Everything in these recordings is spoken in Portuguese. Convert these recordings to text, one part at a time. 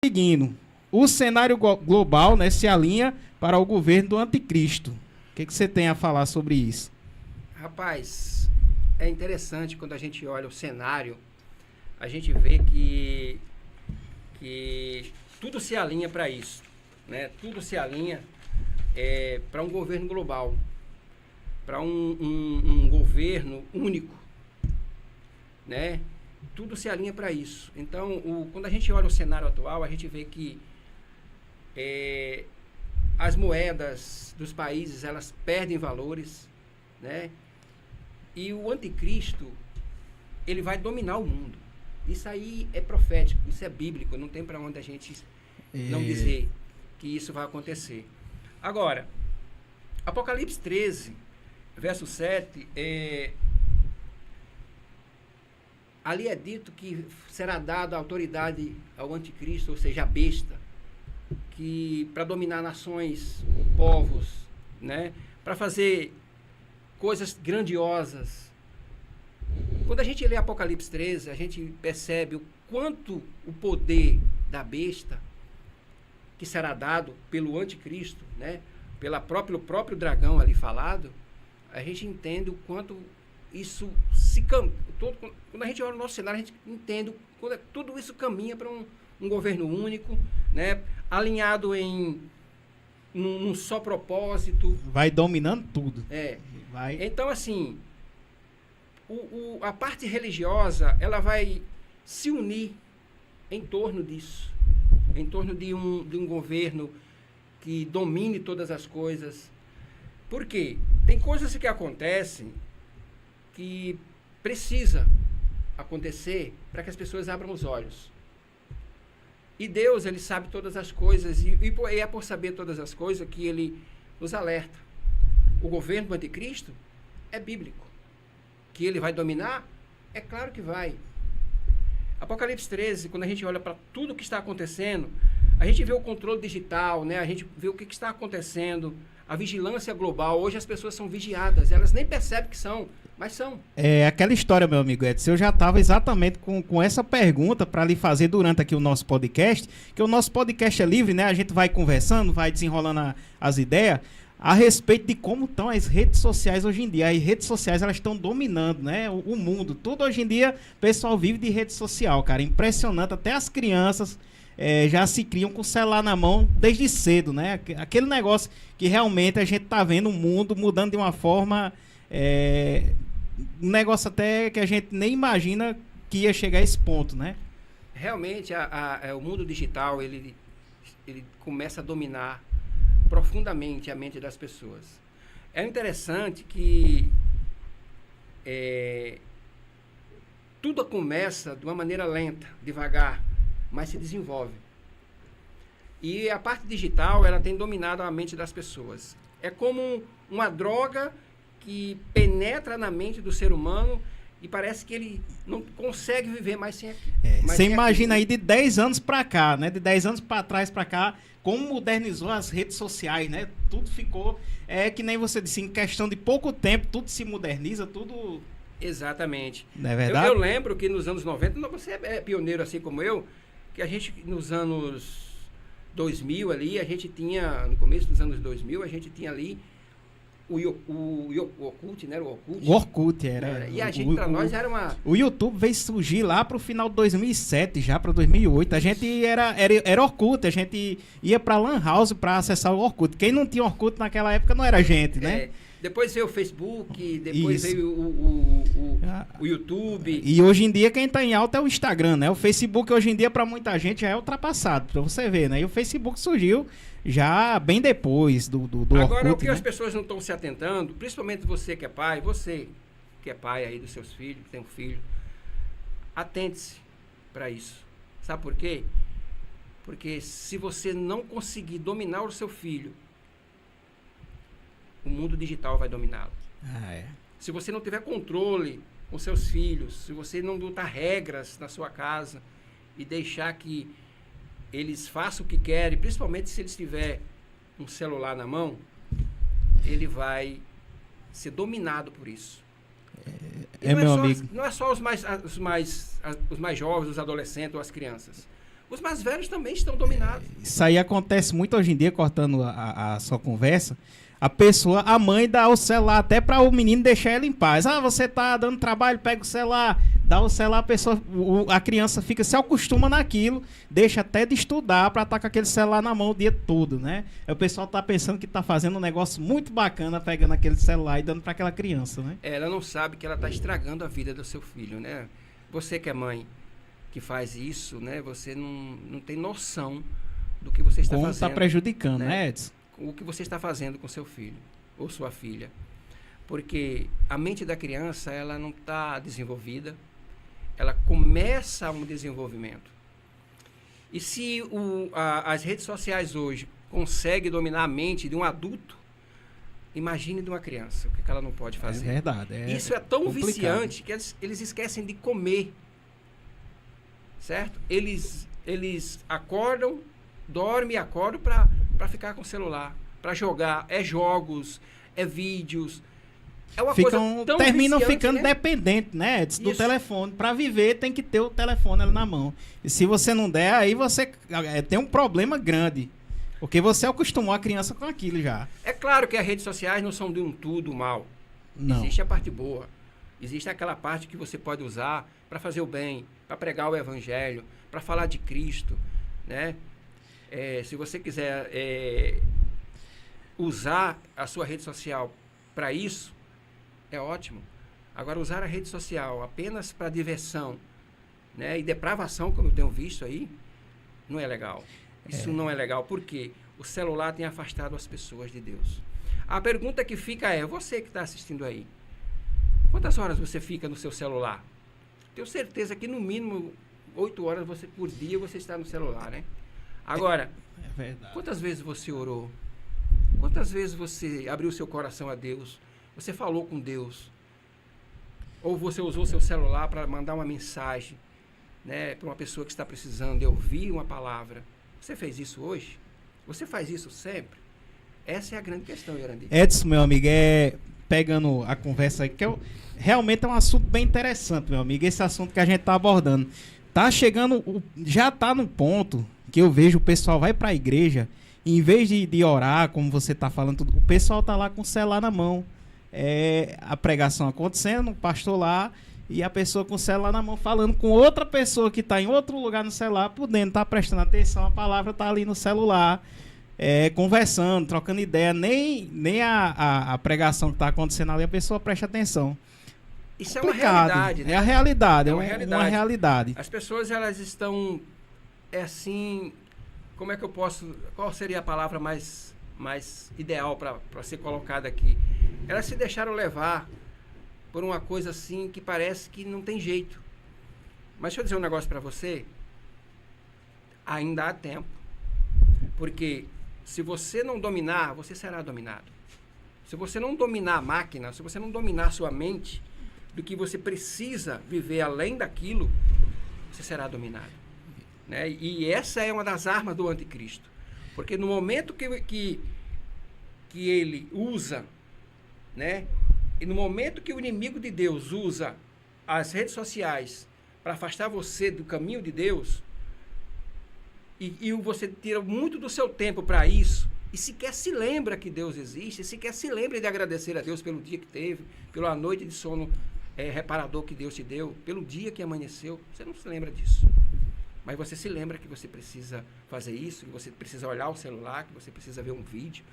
Seguindo, o cenário global, né, se alinha para o governo do anticristo. O que você tem a falar sobre isso? Rapaz, é interessante quando a gente olha o cenário, a gente vê que tudo se alinha para isso, né? Tudo se alinha para um governo global, para um governo único, né? Tudo se alinha para isso. Então, quando a gente olha o cenário atual, a gente vê que as moedas dos países, elas perdem valores, né? E o anticristo, ele vai dominar o mundo. Isso aí é profético, isso é bíblico, não tem para onde a gente não dizer que isso vai acontecer. Agora, Apocalipse 13, verso 7, ali é dito que será dada autoridade ao anticristo, ou seja, a besta, que para dominar nações, povos, né, para fazer coisas grandiosas. Quando a gente lê Apocalipse 13, a gente percebe o quanto o poder da besta, que será dado pelo anticristo, né, pelo próprio dragão ali falado, a gente entende o quanto isso quando a gente olha o nosso cenário, a gente entende quando tudo isso caminha para um governo único, né, alinhado num só propósito. Vai dominando tudo. Vai. Então, assim, a parte religiosa, ela vai se unir em torno disso, em torno de um governo que domine todas as coisas. Por quê? Tem coisas que acontecem que precisa acontecer para que as pessoas abram os olhos. E Deus, ele sabe todas as coisas, e é por saber todas as coisas que ele nos alerta. O governo do anticristo é bíblico. Que ele vai dominar? É claro que vai. Apocalipse 13, quando a gente olha para tudo que está acontecendo, a gente vê o controle digital, né? A gente vê o que está acontecendo, a vigilância global. Hoje as pessoas são vigiadas, elas nem percebem que são, mas são. É aquela história, meu amigo Edson, eu já estava exatamente com essa pergunta para lhe fazer durante aqui o nosso podcast, que o nosso podcast é livre, né? A gente vai conversando, vai desenrolando as ideias a respeito de como estão as redes sociais hoje em dia. As redes sociais, elas estão dominando, né, o mundo. Tudo hoje em dia, o pessoal vive de rede social, cara. Impressionante. Até as crianças já se criam com o celular na mão desde cedo, né? Aquele negócio que realmente a gente tá vendo o mundo mudando de uma forma... um negócio até que a gente nem imagina que ia chegar a esse ponto, né? Realmente, o mundo digital, ele começa a dominar profundamente a mente das pessoas. É interessante que tudo começa de uma maneira lenta, devagar, mas se desenvolve. E a parte digital, ela tem dominado a mente das pessoas. É como uma droga que penetra na mente do ser humano e parece que ele não consegue viver mais sem aquilo. Você imagina aí de 10 anos para cá, né? De 10 anos para trás para cá, como modernizou as redes sociais, né? Tudo ficou, que nem você disse, em questão de pouco tempo, tudo se moderniza, tudo... Exatamente. Não é verdade? Eu lembro que nos anos 90, você é pioneiro assim como eu, que a gente nos anos 2000 ali, a gente tinha, no começo dos anos 2000, a gente tinha ali o Orkut, né? O Orkut era. E a gente, para nós, era uma... O YouTube veio surgir lá pro final de 2007, já para 2008. A gente era Orkut, a gente ia para Lan House para acessar o Orkut. Quem não tinha Orkut naquela época não era gente, né? Depois veio o Facebook, depois veio o YouTube. E hoje em dia quem está em alta é o Instagram, né? O Facebook hoje em dia para muita gente já é ultrapassado, para você ver, né? E o Facebook surgiu já bem depois do Agora, Orkut, o que né? as pessoas não estão se atentando, principalmente você que é pai, aí dos seus filhos, que tem um filho, atente-se para isso. Sabe por quê? Porque se você não conseguir dominar o seu filho, o mundo digital vai dominá-lo. Se você não tiver controle com seus filhos, se você não botar regras na sua casa e deixar que eles façam o que querem, principalmente se eles tiver um celular na mão, ele vai ser dominado por isso. Meu amigo. Não é só os mais jovens, os adolescentes ou as crianças. Os mais velhos também estão dominados. Isso aí acontece muito hoje em dia, cortando a sua conversa. A mãe dá o celular até para o menino deixar ele em paz. Ah, você tá dando trabalho, pega o celular, dá o celular, a criança fica, se acostuma naquilo, deixa até de estudar para estar com aquele celular na mão o dia todo, né? Aí o pessoal tá pensando que tá fazendo um negócio muito bacana, pegando aquele celular e dando para aquela criança, né? Ela não sabe que ela tá estragando a vida do seu filho, né? Você que é mãe, que faz isso, né? Você não tem noção do que você está Como fazendo. Está prejudicando, né, Edson? O que você está fazendo com seu filho ou sua filha. Porque a mente da criança, ela não está desenvolvida, ela começa um desenvolvimento. E se as redes sociais hoje conseguem dominar a mente de um adulto, imagine de uma criança, o que ela não pode fazer. É verdade. Isso é tão complicado. viciante que eles esquecem de comer. Certo? Eles acordam, dormem e acordam para ficar com o celular, para jogar. É jogos, é vídeos. É uma coisa tão terminam viciante, ficando né? dependentes, né, Edson, do Isso. telefone. Para viver tem que ter o telefone ali na mão. E se você não der, aí você tem um problema grande. Porque você acostumou a criança com aquilo já. É claro que as redes sociais não são de um tudo mal. Não. Existe a parte boa. Existe aquela parte que você pode usar para fazer o bem, para pregar o evangelho, para falar de Cristo, né? Se você quiser usar a sua rede social para isso, é ótimo. Agora, usar a rede social apenas para diversão, né, e depravação, como eu tenho visto aí, não é legal. Isso não é legal, porque o celular tem afastado as pessoas de Deus. A pergunta que fica é, você que está assistindo aí, quantas horas você fica no seu celular? Tenho certeza que no mínimo 8 horas por dia você está no celular, né? Agora, É verdade. quantas vezes você orou? Quantas vezes você abriu seu coração a Deus? Você falou com Deus? Ou você usou seu celular para mandar uma mensagem, né, para uma pessoa que está precisando de ouvir uma palavra? Você fez isso hoje? Você faz isso sempre? Essa é a grande questão, Yarandi. Edson, meu amigo, pegando a conversa aí, que realmente é um assunto bem interessante, meu amigo, esse assunto que a gente está abordando. Tá chegando, já tá no ponto que eu vejo o pessoal vai para a igreja, em vez de orar, como você tá falando, o pessoal tá lá com o celular na mão. A pregação acontecendo, o pastor lá, e a pessoa com o celular na mão falando com outra pessoa que está em outro lugar no celular, podendo estar prestando atenção, a palavra está ali no celular, conversando, trocando ideia, nem a pregação que está acontecendo ali, a pessoa presta atenção. Isso é uma realidade, né? É a realidade, É é uma uma realidade. As pessoas, elas estão, assim, como é que eu posso, qual seria a palavra mais ideal para ser colocada aqui? Elas se deixaram levar por uma coisa assim que parece que não tem jeito. Mas deixa eu dizer um negócio para você. Ainda há tempo. Porque se você não dominar, você será dominado. Se você não dominar a máquina, se você não dominar sua mente, do que você precisa viver além daquilo, você será dominado. Né? E essa é uma das armas do anticristo. Porque no momento que ele usa, né? E no momento que o inimigo de Deus usa as redes sociais para afastar você do caminho de Deus, e você tira muito do seu tempo para isso, e sequer se lembra que Deus existe, sequer se lembra de agradecer a Deus pelo dia que teve, pela noite de sono reparador que Deus te deu, pelo dia que amanheceu, você não se lembra disso. Mas você se lembra que você precisa fazer isso, que você precisa olhar o celular, que você precisa ver um vídeo,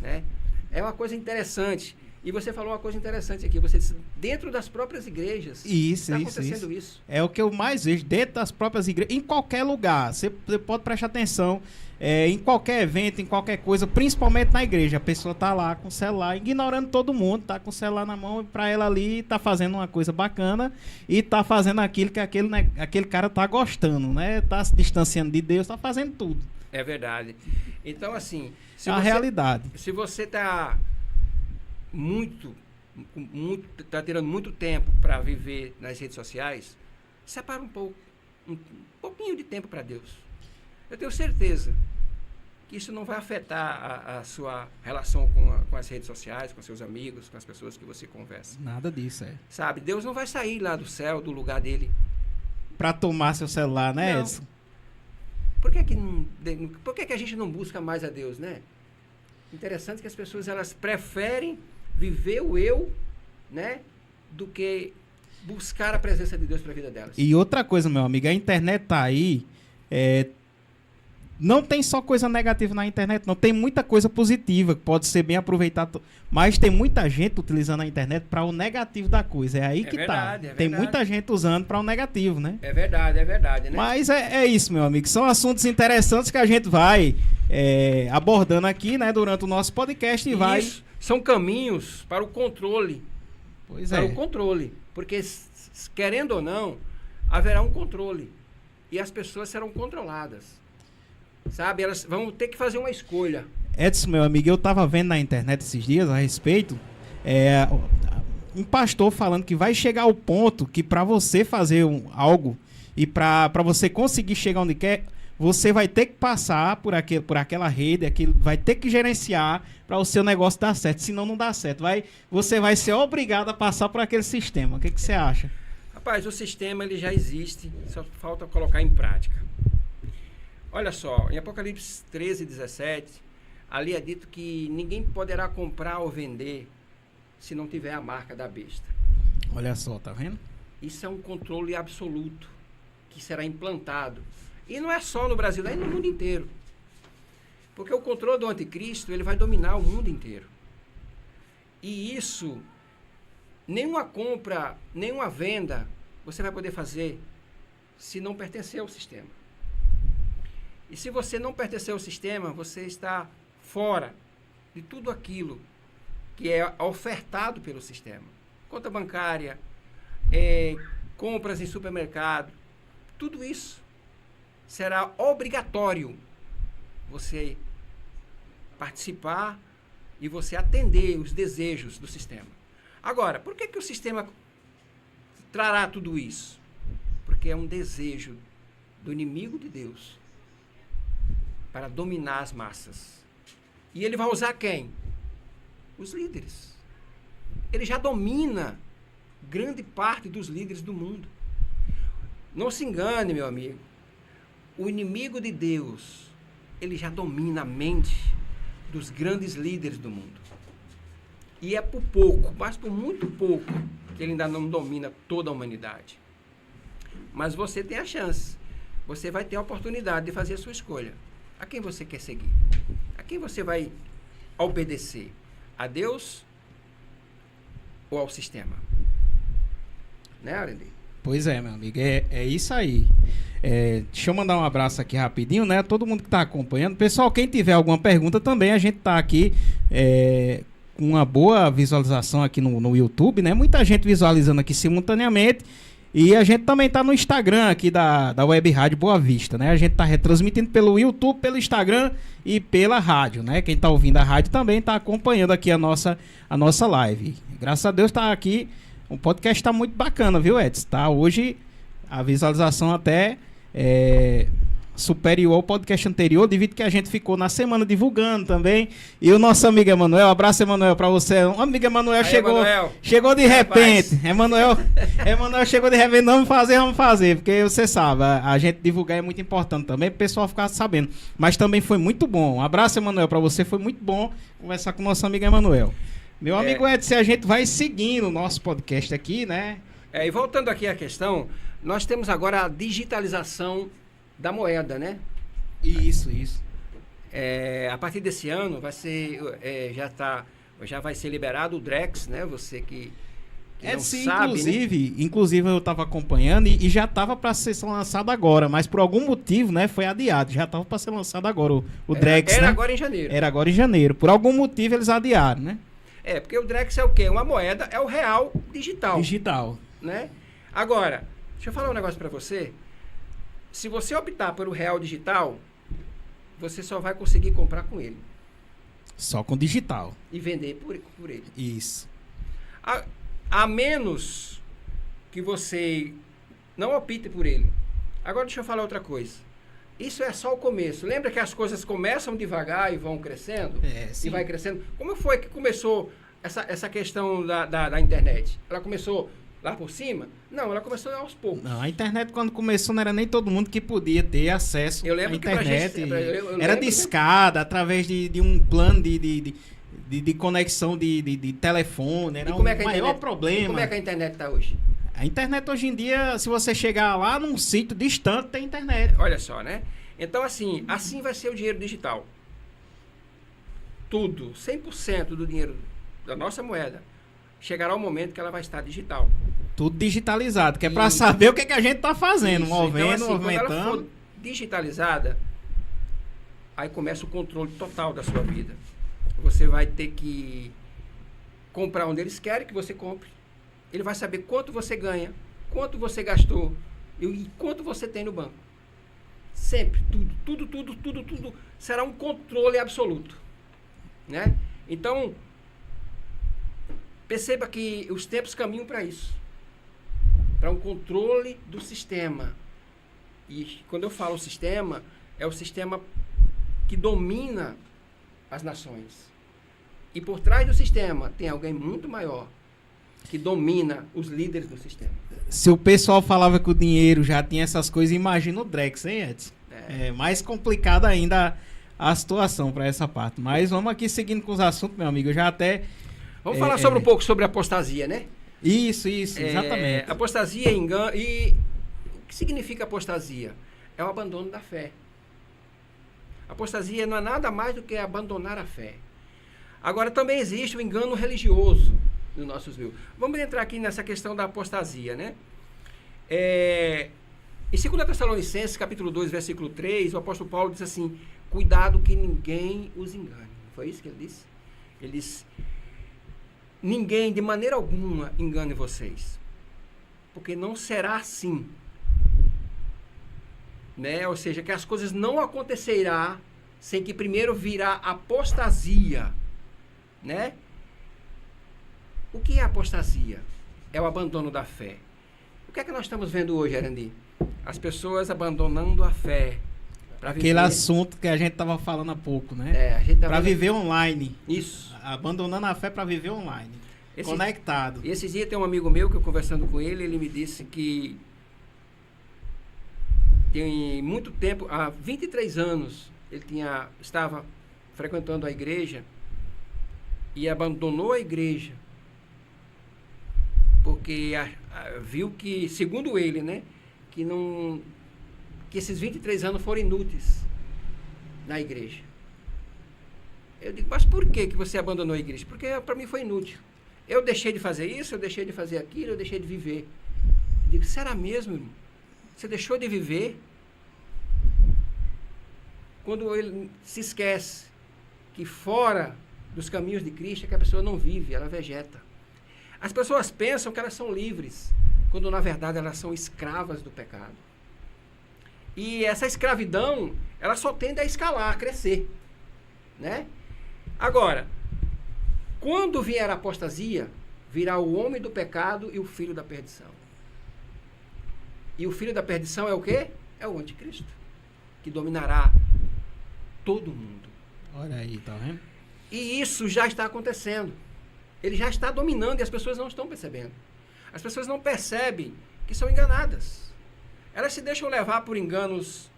né? É uma coisa interessante. E você falou uma coisa interessante aqui. Você disse, dentro das próprias igrejas, está acontecendo isso. É o que eu mais vejo, dentro das próprias igrejas, em qualquer lugar. Você pode prestar atenção, em qualquer evento, em qualquer coisa, principalmente na igreja. A pessoa está lá com o celular, ignorando todo mundo, está com o celular na mão, e para ela ali está fazendo uma coisa bacana e está fazendo aquilo que aquele cara está gostando, né? Está se distanciando de Deus, está fazendo tudo. É verdade. Então, assim... É a realidade. Se você está tá tirando muito tempo para viver nas redes sociais, separa um pouquinho de tempo para Deus. Eu tenho certeza que isso não vai afetar a sua relação com as redes sociais, com seus amigos, com as pessoas que você conversa. Nada disso, Sabe, Deus não vai sair lá do céu, do lugar dele. Para tomar seu celular, né, Não. Edson? Por que a gente não busca mais a Deus, né? Interessante que as pessoas elas preferem viver o eu, né, do que buscar a presença de Deus para a vida delas. E outra coisa, meu amigo, a internet tá aí, não tem só coisa negativa na internet, não. Tem muita coisa positiva que pode ser bem aproveitada, mas tem muita gente utilizando a internet para o negativo da coisa. É aí que verdade, tá. Tem muita gente usando para o negativo, né? É verdade, né? Mas é isso, meu amigo. São assuntos interessantes que a gente vai abordando aqui, né, durante o nosso podcast e vai... Isso são caminhos para o controle. Pois para o controle. Porque, querendo ou não, haverá um controle. E as pessoas serão controladas. Sabe? Elas vão ter que fazer uma escolha. Edson, meu amigo, eu tava vendo na internet esses dias a respeito, um pastor falando que vai chegar ao ponto que para você fazer algo e para você conseguir chegar onde quer, você vai ter que passar por aquela rede, vai ter que gerenciar para o seu negócio dar certo, senão não dá certo. Você vai ser obrigado a passar por aquele sistema. O que você acha? Rapaz, o sistema ele já existe, só falta colocar em prática. Olha só, em Apocalipse 13, 17, ali é dito que ninguém poderá comprar ou vender se não tiver a marca da besta. Olha só, tá vendo? Isso é um controle absoluto que será implantado. E não é só no Brasil, é no mundo inteiro. Porque o controle do anticristo, ele vai dominar o mundo inteiro. E isso, nenhuma compra, nenhuma venda, você vai poder fazer se não pertencer ao sistema. E se você não pertencer ao sistema, você está fora de tudo aquilo que é ofertado pelo sistema. Conta bancária, compras em supermercado, tudo isso será obrigatório você participar e você atender os desejos do sistema. Agora, por que o sistema trará tudo isso? Porque é um desejo do inimigo de Deus para dominar as massas. E ele vai usar quem? Os líderes. Ele já domina grande parte dos líderes do mundo. Não se engane, meu amigo. O inimigo de Deus, ele já domina a mente dos grandes líderes do mundo. E é por pouco, mas por muito pouco, que ele ainda não domina toda a humanidade. Mas você tem a chance. Você vai ter a oportunidade de fazer a sua escolha. A quem você quer seguir? A quem você vai obedecer? A Deus ou ao sistema? Né, Arendi? Pois é, meu amigo, é isso aí. Deixa eu mandar um abraço aqui rapidinho, né? Todo mundo que está acompanhando. Pessoal, quem tiver alguma pergunta também, a gente está aqui com uma boa visualização aqui no YouTube, né? Muita gente visualizando aqui simultaneamente. E a gente também está no Instagram aqui da Web Rádio Boa Vista, né? A gente está retransmitindo pelo YouTube, pelo Instagram e pela rádio, né? Quem está ouvindo a rádio também está acompanhando aqui a nossa live. Graças a Deus está aqui. O podcast está muito bacana, viu, Edson? Tá hoje a visualização até superior ao podcast anterior, devido que a gente ficou na semana divulgando também. E o nosso amigo Emanuel, abraço, Emanuel, para você. O amigo Emanuel chegou de repente. Emanuel chegou de repente, vamos fazer, porque você sabe, a gente divulgar é muito importante também, para o pessoal ficar sabendo. Mas também foi muito bom. Um abraço, Emanuel, para você, foi muito bom conversar com o nosso amigo Emanuel. Meu amigo Edson, a gente vai seguindo o nosso podcast aqui, né? E voltando aqui à questão, nós temos agora a digitalização da moeda, né? Isso. A partir desse ano vai ser, já vai ser liberado o Drex, né? Você que não sabe, inclusive eu estava acompanhando e já estava para ser lançado agora, mas por algum motivo, né, foi adiado. Já estava para ser lançado agora o Drex, Era né? agora em janeiro. Era agora em janeiro. Por algum motivo eles adiaram, né? Porque o Drex é o quê? Uma moeda, é o real digital. Digital. Né? Agora, deixa eu falar um negócio para você. Se você optar pelo real digital, você só vai conseguir comprar com ele. Só com digital. E vender por ele. Isso. A menos que você não opte por ele. Agora deixa eu falar outra coisa. Isso é só o começo. Lembra que as coisas começam devagar e vão crescendo? Sim. E vai crescendo. Como foi que começou essa questão da internet? Ela começou lá por cima. Não, ela começou aos poucos. Não, a internet quando começou não era nem todo mundo que podia ter acesso Eu lembro à internet. que eu era lembro, discada, através de um plano de conexão de telefone. Era como é que o maior internet, problema. Como é que a internet está hoje? A internet hoje em dia, se você chegar lá num sítio distante, tem internet. Olha só, né? Então, assim vai ser o dinheiro digital. Tudo, 100% do dinheiro da nossa moeda, chegará o momento que ela vai estar digital. Tudo digitalizado, que é para saber o que, que a gente está fazendo, Isso. movendo, então, assim, movimentando. Quando ela for digitalizada, aí começa o controle total da sua vida. Você vai ter que comprar onde eles querem que você compre. Ele vai saber quanto você ganha, quanto você gastou e quanto você tem no banco. Sempre, tudo será um controle absoluto, né? Então, perceba que os tempos caminham para isso, para um controle do sistema. E quando eu falo sistema, é o sistema que domina as nações. E por trás do sistema tem alguém muito maior que domina os líderes do sistema. Se o pessoal falava que o dinheiro já tinha essas coisas, imagina o Drex, hein, Edson? É mais complicado ainda a situação para essa parte. Mas vamos aqui seguindo com os assuntos, meu amigo. Eu já até... Vamos falar sobre um pouco sobre apostasia, né? Isso, exatamente. Apostasia, engano. E o que significa apostasia? É o abandono da fé. Apostasia não é nada mais do que abandonar a fé. Agora, também existe o engano religioso nos nossos meios. Vamos entrar aqui nessa questão da apostasia, né? Em 2 Tessalonicenses, capítulo 2, versículo 3, o apóstolo Paulo diz assim: cuidado que ninguém os engane. Foi isso que ele disse? Ele disse: ninguém, de maneira alguma, engane vocês. Porque não será assim. Né? Ou seja, que as coisas não acontecerão sem que primeiro virá apostasia. Né? O que é apostasia? É o abandono da fé. O que é que nós estamos vendo hoje, Arandi? As pessoas abandonando a fé. Aquele assunto que a gente estava falando há pouco, né? Para viver online. Isso. Abandonando a fé para viver online. Conectado. E esses dias tem um amigo meu que eu conversando com ele, ele me disse que tem muito tempo, há 23 anos, ele estava frequentando a igreja e abandonou a igreja porque viu que, segundo ele, né, que esses 23 anos foram inúteis na igreja. Eu digo, mas por que você abandonou a igreja? Porque para mim foi inútil. Eu deixei de fazer isso, eu deixei de fazer aquilo, eu deixei de viver. Eu digo, será mesmo, irmão? Você deixou de viver? Quando ele se esquece que fora dos caminhos de Cristo é que a pessoa não vive, ela vegeta. As pessoas pensam que elas são livres, quando na verdade elas são escravas do pecado. E essa escravidão, ela só tende a escalar, a crescer, né? Agora, quando vier a apostasia, virá o homem do pecado e o filho da perdição. E o filho da perdição é o quê? É o anticristo, que dominará todo mundo. Olha aí, tá vendo? E isso já está acontecendo. Ele já está dominando e as pessoas não estão percebendo. As pessoas não percebem que são enganadas. Elas se deixam levar por enganos,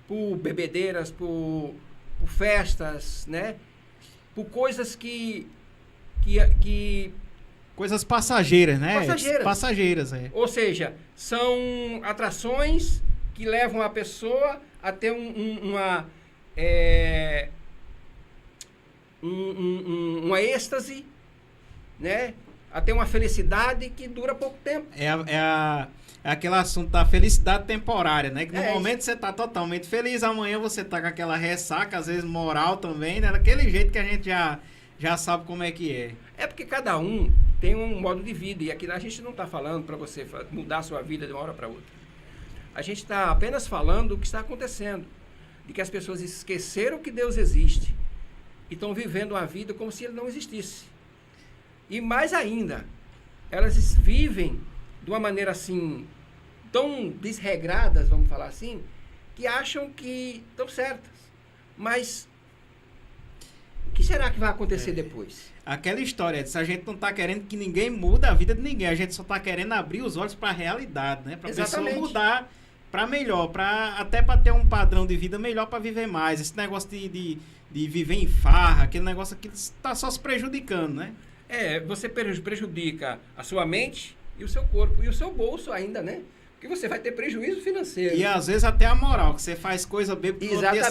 por bebedeiras, por festas, né? Por coisas que coisas passageiras, né? Passageiras, Ou seja, são atrações que levam a pessoa a ter uma êxtase, né? A ter uma felicidade que dura pouco tempo. É aquele assunto da felicidade temporária, né? Que no momento você tá totalmente feliz, amanhã você tá com aquela ressaca, às vezes moral também, né? Daquele jeito que a gente já sabe como é que é. É porque cada um tem um modo de vida, e aqui a gente não está falando para você mudar a sua vida de uma hora para outra. A gente está apenas falando o que está acontecendo, de que as pessoas esqueceram que Deus existe e estão vivendo a vida como se ele não existisse. E mais ainda, elas vivem de uma maneira assim, tão desregradas, vamos falar assim, que acham que estão certas. Mas que será que vai acontecer depois? Aquela história, a gente não está querendo que ninguém mude a vida de ninguém, a gente só está querendo abrir os olhos para a realidade, né? Para a pessoa mudar para melhor, até para ter um padrão de vida melhor, para viver mais. Esse negócio de viver em farra, aquele negócio que está só se prejudicando, né? Você prejudica a sua mente e o seu corpo, e o seu bolso ainda, né? Porque você vai ter prejuízo financeiro. E às vezes até a moral, que você faz coisa bêbada. Exatamente.